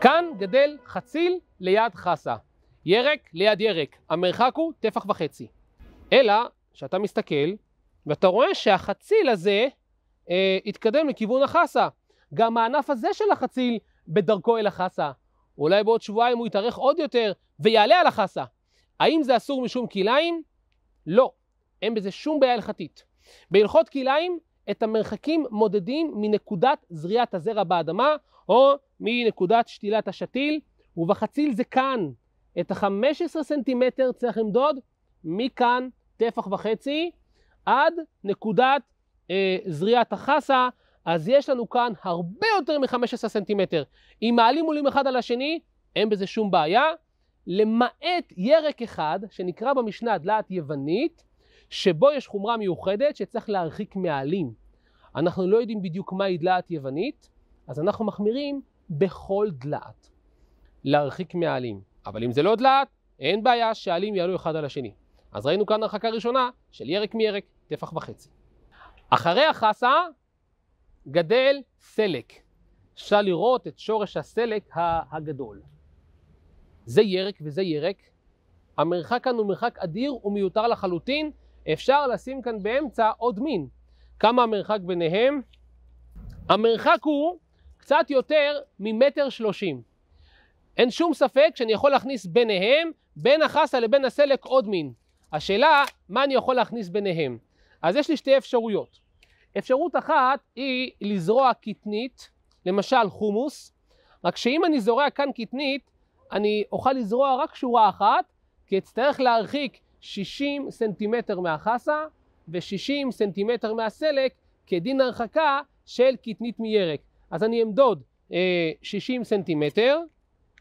כאן גדל חציל ליד חסה, ירק ליד ירק, המרחק הוא 1.5 טפח. אלא שאתה מסתכל ואתה רואה שהחציל הזה התקדם לכיוון החסה. גם הענף הזה של החציל בדרכו אל החסה. אולי בעוד שבועיים הוא יתארך עוד יותר ויעלה על החסה. האם זה אסור משום כליים? לא, אין בזה שום בעיה הלכתית. בהלכות כליים את המרחקים מודדים מנקודת זריעת הזרע באדמה או מנקודת שתילת השתיל, ובחציל זה כאן. את ה-15 סנטימטר צריך למדוד מכאן 1.5 טפח עד נקודת זריעת החסה, אז יש לנו כאן הרבה יותר מ-15 סנטימטר. אם מעלים עולים אחד על השני, אין בזה שום בעיה, למעט ירק אחד שנקרא במשנה דלעת יוונית, שבו יש חומרה מיוחדת שצריך להרחיק מעלים. אנחנו לא יודעים בדיוק מהי דלעת יוונית, אז אנחנו מחמירים בכל דלעת להרחיק מעלים. אבל אם זה לא דלעת, אין בעיה שהעלים יעלו אחד על השני. אז ראינו כאן הרחקה ראשונה של ירק מירק, 1.5 טפח. אחרי החסה גדל סלק. אפשר לראות את שורש הסלק הגדול. זה ירק וזה ירק. המרחק כאן הוא מרחק אדיר ומיותר לחלוטין. אפשר לשים כאן באמצע עוד מין. כמה המרחק ביניהם? המרחק הוא קצת יותר מ1.30 מטר. אין שום ספק שאני יכול להכניס ביניהם, בין החסה לבין הסלק עוד מין. השאלה, מה אני יכול להכניס ביניהם? אז יש לי שתי אפשרויות. אפשרות אחת היא לזרוע קטנית, למשל חומוס, רק שאם אני זורע כאן קטנית, אני אוכל לזרוע רק שורה אחת, כי אצטרך להרחיק 60 סנטימטר מהחסה ו60 סנטימטר מהסלק, כדין הרחקה של קטנית מירק. אז אני אמדוד 60 סנטימטר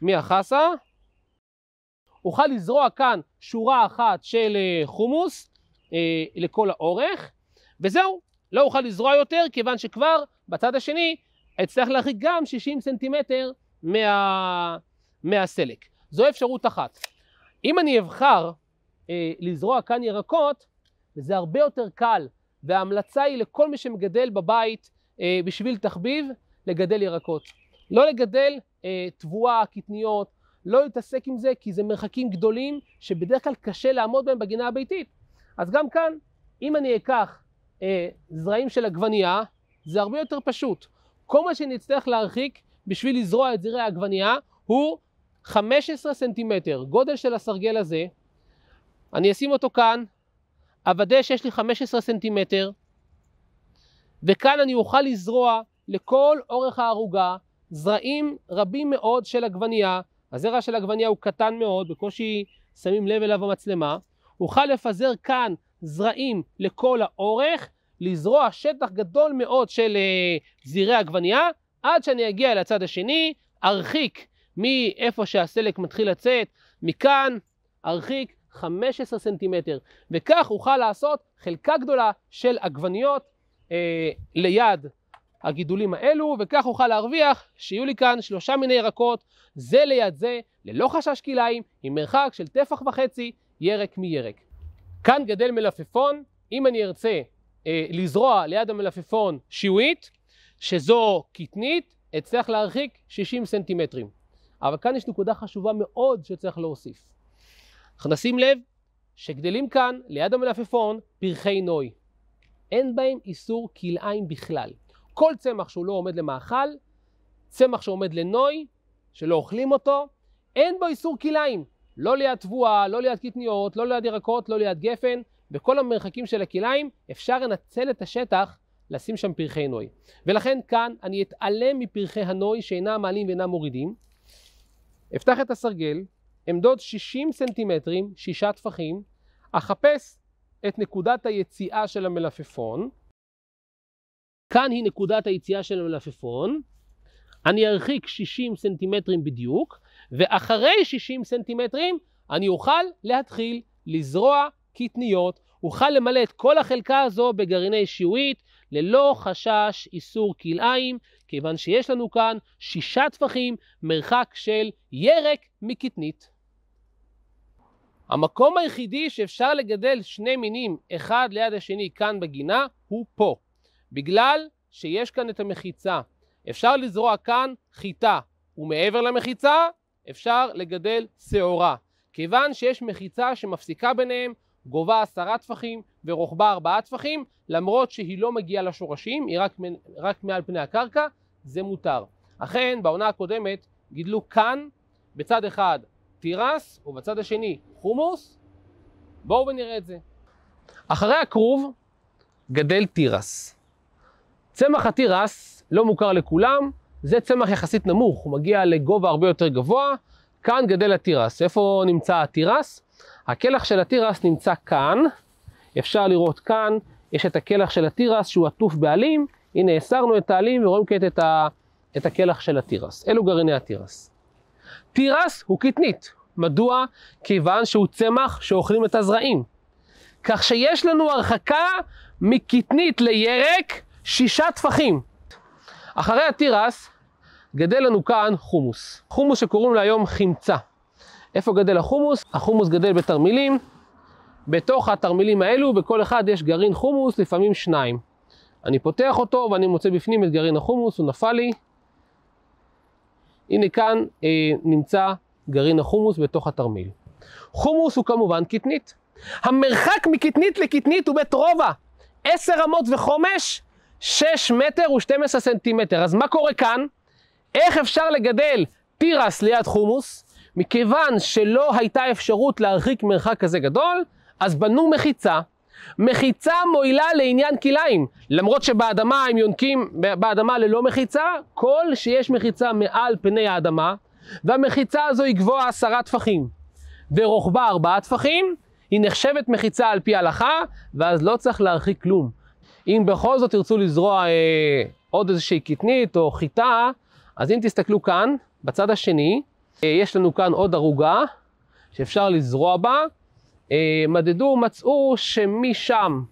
מהחסה, אוכל לזרוע כאן שורה אחת של חומוס לכל האורך, וזהו, לא אוכל לזרוע יותר, כיוון שכבר בצד השני אצטרך להרחיק גם 60 סנטימטר מהסלק. זו אפשרות אחת. אם אני אבחר לזרוע כאן ירקות, זה הרבה יותר קל, וההמלצה היא לכל מי שמגדל בבית בשביל תחביב, לגדל ירקות. לא לגדל תבואה, קטניות, לא להתעסק עם זה, כי זה מרחקים גדולים שבדרך כלל קשה לעמוד בהם בגינה הביתית. אז גם כאן, אם אני אקח זרעים של עגבנייה, זה הרבה יותר פשוט. כל מה שנצטרך להרחיק בשביל לזרוע את זרעי העגבנייה הוא 15 סנטימטר. גודל של הסרגל הזה, אני אשים אותו כאן, אוודא שיש לי 15 סנטימטר, וכאן אני אוכל לזרוע לכל אורך הערוגה זרעים רבים מאוד של עגבנייה. הזרע של עגבנייה הוא קטן מאוד, בקושי שמים לב אליו המצלמה. אוכל לפזר כאן זרעים לכל האורך, לזרוע שטח גדול מאוד של זרעי עגבנייה, עד שאני אגיע לצד השני, ארחיק מאיפה שהסלק מתחיל לצאת, מכאן ארחיק 15 סנטימטר, וכך אוכל לעשות חלקה גדולה של עגבניות ליד הגידולים האלו, וכך אוכל להרוויח שיהיו לי כאן 3 מיני ירקות, זה ליד זה, ללא חשש כליים, עם מרחק של 1.5 טפח ירק מירק. כאן גדל מלפפון. אם אני ארצה לזרוע ליד המלפפון שיעועית, שזו קטנית, אצטרך להרחיק 60 סנטימטרים. אבל כאן יש נקודה חשובה מאוד שצריך להוסיף. אנחנו נשים לב שגדלים כאן ליד המלפפון פרחי נוי. אין בהם איסור כלאיים בכלל. כל צמח שהוא לא עומד למאכל, צמח שעומד לנוי, שלא אוכלים אותו, אין בו איסור כלאיים. לא ליד תבואה, לא ליד קטניות, לא ליד ירקות, לא ליד גפן. בכל המרחקים של הכלאיים אפשר לנצל את השטח לשים שם פרחי נוי. ולכן כאן אני אתעלם מפרחי הנוי שאינם מעלים ואינם מורידים. אפתח את הסרגל, אמדוד 60 סנטימטרים, 6 טפחים, אחפש את נקודת היציאה של המלפפון. כאן היא נקודת היציאה של המלפפון. אני ארחיק 60 סנטימטרים בדיוק, ואחרי 60 סנטימטרים אני אוכל להתחיל לזרוע קטניות, אוכל למלא את כל החלקה הזו בגרעיני שיעועית, ללא חשש איסור כלאיים, כיוון שיש לנו כאן 6 טפחים, מרחק של ירק מקטנית. המקום היחידי שאפשר לגדל 2 מינים אחד ליד השני כאן בגינה הוא פה, בגלל שיש כאן את המחיצה. אפשר לזרוע כאן חיטה ומעבר למחיצה אפשר לגדל שעורה. כיוון שיש מחיצה שמפסיקה ביניהם, גובה 10 טפחים ורוחבה 4 טפחים, למרות שהיא לא מגיעה לשורשים, היא רק מעל פני הקרקע, זה מותר. אכן, בעונה הקודמת גידלו כאן בצד אחד תירס ובצד השני חומוס. בואו ונראה את זה. אחרי הכרוב גדל תירס. צמח התירס לא מוכר לכולם, זה צמח יחסית נמוך, הוא מגיע לגובה הרבה יותר גבוה. כאן גדל התירס. איפה נמצא התירס? הקלח של התירס נמצא כאן. אפשר לראות כאן, יש את הקלח של התירס שהוא עטוף בעלים. הנה, הסרנו את העלים ורואים כעת את הקלח של התירס. אלו גרעיני התירס. תירס הוא קטנית. מדוע? כיוון שהוא צמח שאוכלים את הזרעים. כך שיש לנו הרחקה מקטנית לירק 6 טפחים. אחרי התירס גדל לנו כאן חומוס. חומוס שקוראים לו היום חמצה. איפה גדל החומוס? החומוס גדל בתרמילים. בתוך התרמילים האלו בכל אחד יש גרעין חומוס, לפעמים 2. אני פותח אותו ואני מוצא בפנים את גרעין החומוס, הוא נפל לי. הנה כאן נמצא גרעין החומוס בתוך התרמיל. חומוס הוא כמובן קטנית. המרחק מקטנית לקטנית הוא בית רובע. 10 אמות וחומש, 6 מטר ו12 סנטימטר. אז מה קורה כאן? איך אפשר לגדל תירס ליד חומוס? מכיוון שלא הייתה אפשרות להרחיק מרחק כזה גדול, אז בנו מחיצה. מחיצה מועילה לעניין כליים. למרות שבאדמה הם יונקים באדמה ללא מחיצה, כל שיש מחיצה מעל פני האדמה, והמחיצה הזו היא גבוהה 10 טפחים, ורוחבה 4 טפחים, היא נחשבת מחיצה על פי ההלכה, ואז לא צריך להרחיק כלום. אם בכל זאת תרצו לזרוע עוד איזושהי קטנית או חיטה, אז אם תסתכלו כאן, בצד השני, יש לנו כאן עוד ערוגה שאפשר לזרוע בה. מדדו, מצאו שמשם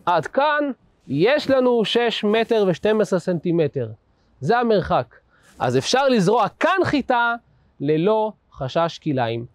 עד כאן יש לנו 6 מטר ו12 סנטימטר. זה המרחק. אז אפשר לזרוע כאן חיטה ללא חשש כליים.